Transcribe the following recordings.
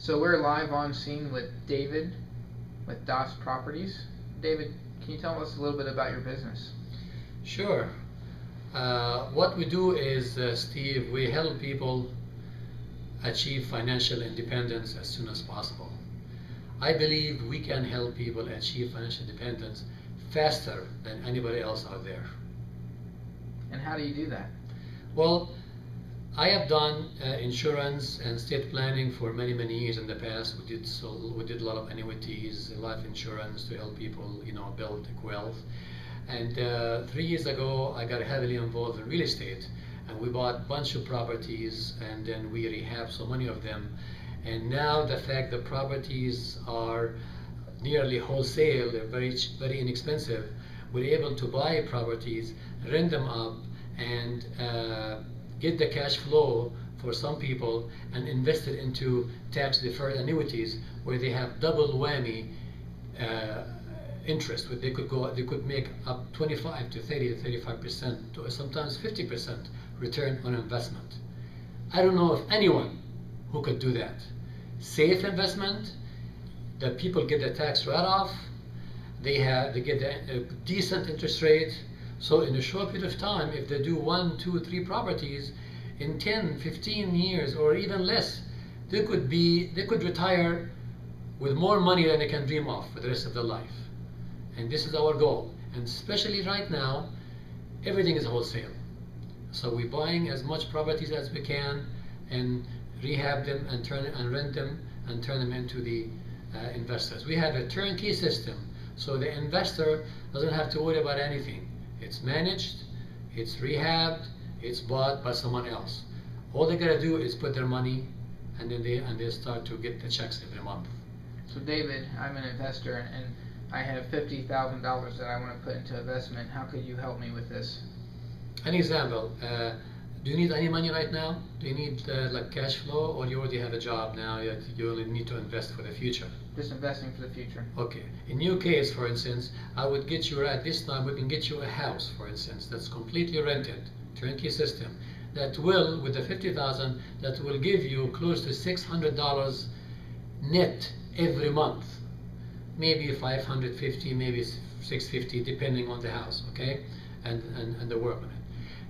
So we're live on scene with David with DOS Properties. David, can you tell us a little bit about your business? Sure. What we do is, Steve, we help people achieve financial independence as soon as possible. I believe we can help people achieve financial independence faster than anybody else out there. And how do you do that? Well, I have done insurance and estate planning for many, many years in the past. We did a lot of annuities, life insurance to help people, build wealth. And 3 years ago, I got heavily involved in real estate, and we bought a bunch of properties, and then we rehabbed so many of them. And now the fact that properties are nearly wholesale, they're very inexpensive, we're able to buy properties, rent them up, and get the cash flow for some people and invest it into tax-deferred annuities where they have double whammy interest. They could make up 25 to 30 to 35% to sometimes 50% return on investment. I don't know of anyone who could do that. Safe investment, that people get the tax write-off, they get a decent interest rate. So in a short period of time, if they do 1, 2, 3 properties, in 10, 15 years or even less, they could retire with more money than they can dream of for the rest of their life. And this is our goal. And especially right now, everything is wholesale. So we're buying as much properties as we can and rehab them and rent them and turn them into the investors. We have a turnkey system, so the investor doesn't have to worry about anything. It's managed, it's rehabbed, it's bought by someone else. All they gotta do is put their money, and then they start to get the checks every month. So David, I'm an investor, and I have $50,000 that I want to put into investment. How could you help me with this? An example, do you need any money right now? Do you need like cash flow, or you already have a job now that you only need to invest for the future? Just investing for the future. Okay. In your case, for instance, I would get you at this time, we can get you a house, for instance, that's completely rented, turnkey system, that will, with the $50,000, that will give you close to $600 net every month. Maybe $550, maybe $650, depending on the house, okay, and the work on it.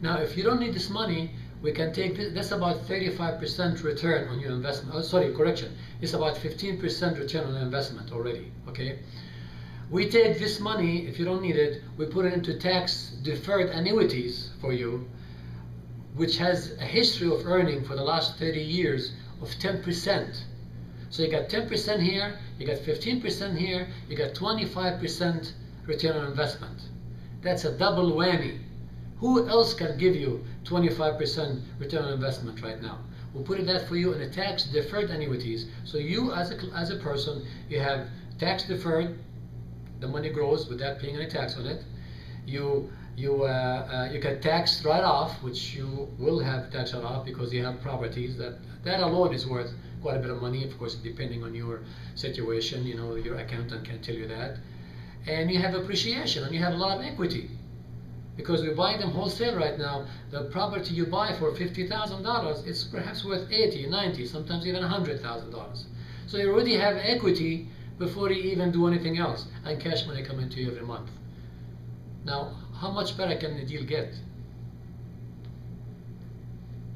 Now, if you don't need this money, we can take this. That's about 35% return on your investment. Oh, sorry, correction. It's about 15% return on investment already, okay? We take this money, if you don't need it, we put it into tax-deferred annuities for you, which has a history of earning for the last 30 years of 10%. So you got 10% here, you got 15% here, you got 25% return on investment. That's a double whammy. Who else can give you 25% return on investment right now? We'll put that for you in a tax-deferred annuities. So you, as a person, you have tax-deferred. The money grows without paying any tax on it. You get tax write-off, which you will have tax write-off because you have properties that alone is worth quite a bit of money, of course, depending on your situation. Your accountant can tell you that. And you have appreciation, and you have a lot of equity. Because we buy them wholesale right now, the property you buy for $50,000, it's perhaps worth $80, $90, sometimes even $100,000. So you already have equity before you even do anything else, and cash money coming to you every month. Now, how much better can the deal get?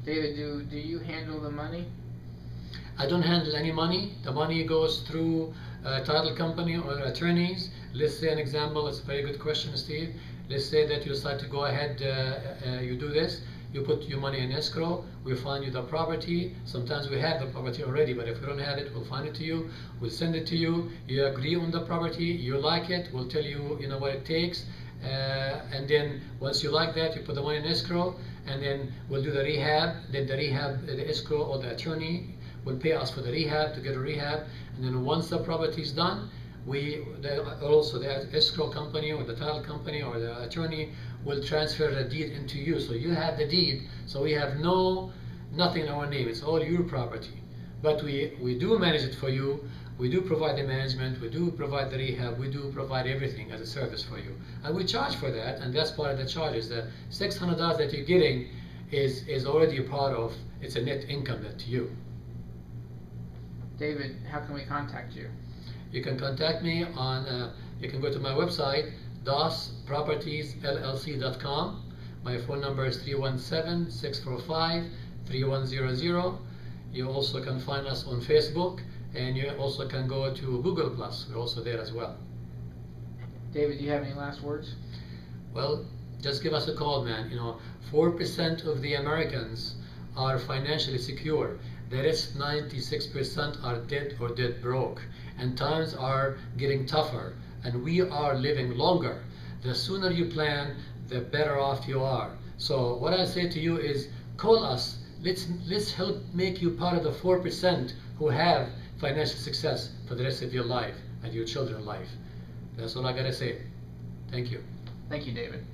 David, do you handle the money? I don't handle any money. The money goes through a title company or attorneys. Let's say an example. It's a very good question, Steve. Let's say that you decide to go ahead, you do this, you put your money in escrow, we find you the property. Sometimes we have the property already, but if we don't have it, we'll find it to you, we'll send it to you, you agree on the property, you like it, we'll tell you, what it takes, and then once you like that, you put the money in escrow, and then we'll do the rehab. Then the escrow or the attorney will pay us for the rehab, to get a rehab, and then once the property is done, also the escrow company or the title company or the attorney will transfer the deed into you. So you have the deed, so we have nothing in our name. It's all your property. But we do manage it for you. We do provide the management. We do provide the rehab. We do provide everything as a service for you. And we charge for that, and that's part of the charges. The $600 that you're getting is already a part of, it's a net income to you. David, how can we contact you? You can contact me on, you can go to my website, dospropertiesllc.com. My phone number is 317-645-3100. You also can find us on Facebook, and you also can go to Google+. We're also there as well. David, do you have any last words? Well, just give us a call, man. 4% of the Americans are financially secure. The rest 96% are dead or dead broke. And times are getting tougher, and we are living longer. The sooner you plan, the better off you are. So what I say to you is, call us. Let's help make you part of the 4% who have financial success for the rest of your life and your children's life. That's all I gotta say. Thank you. Thank you, David.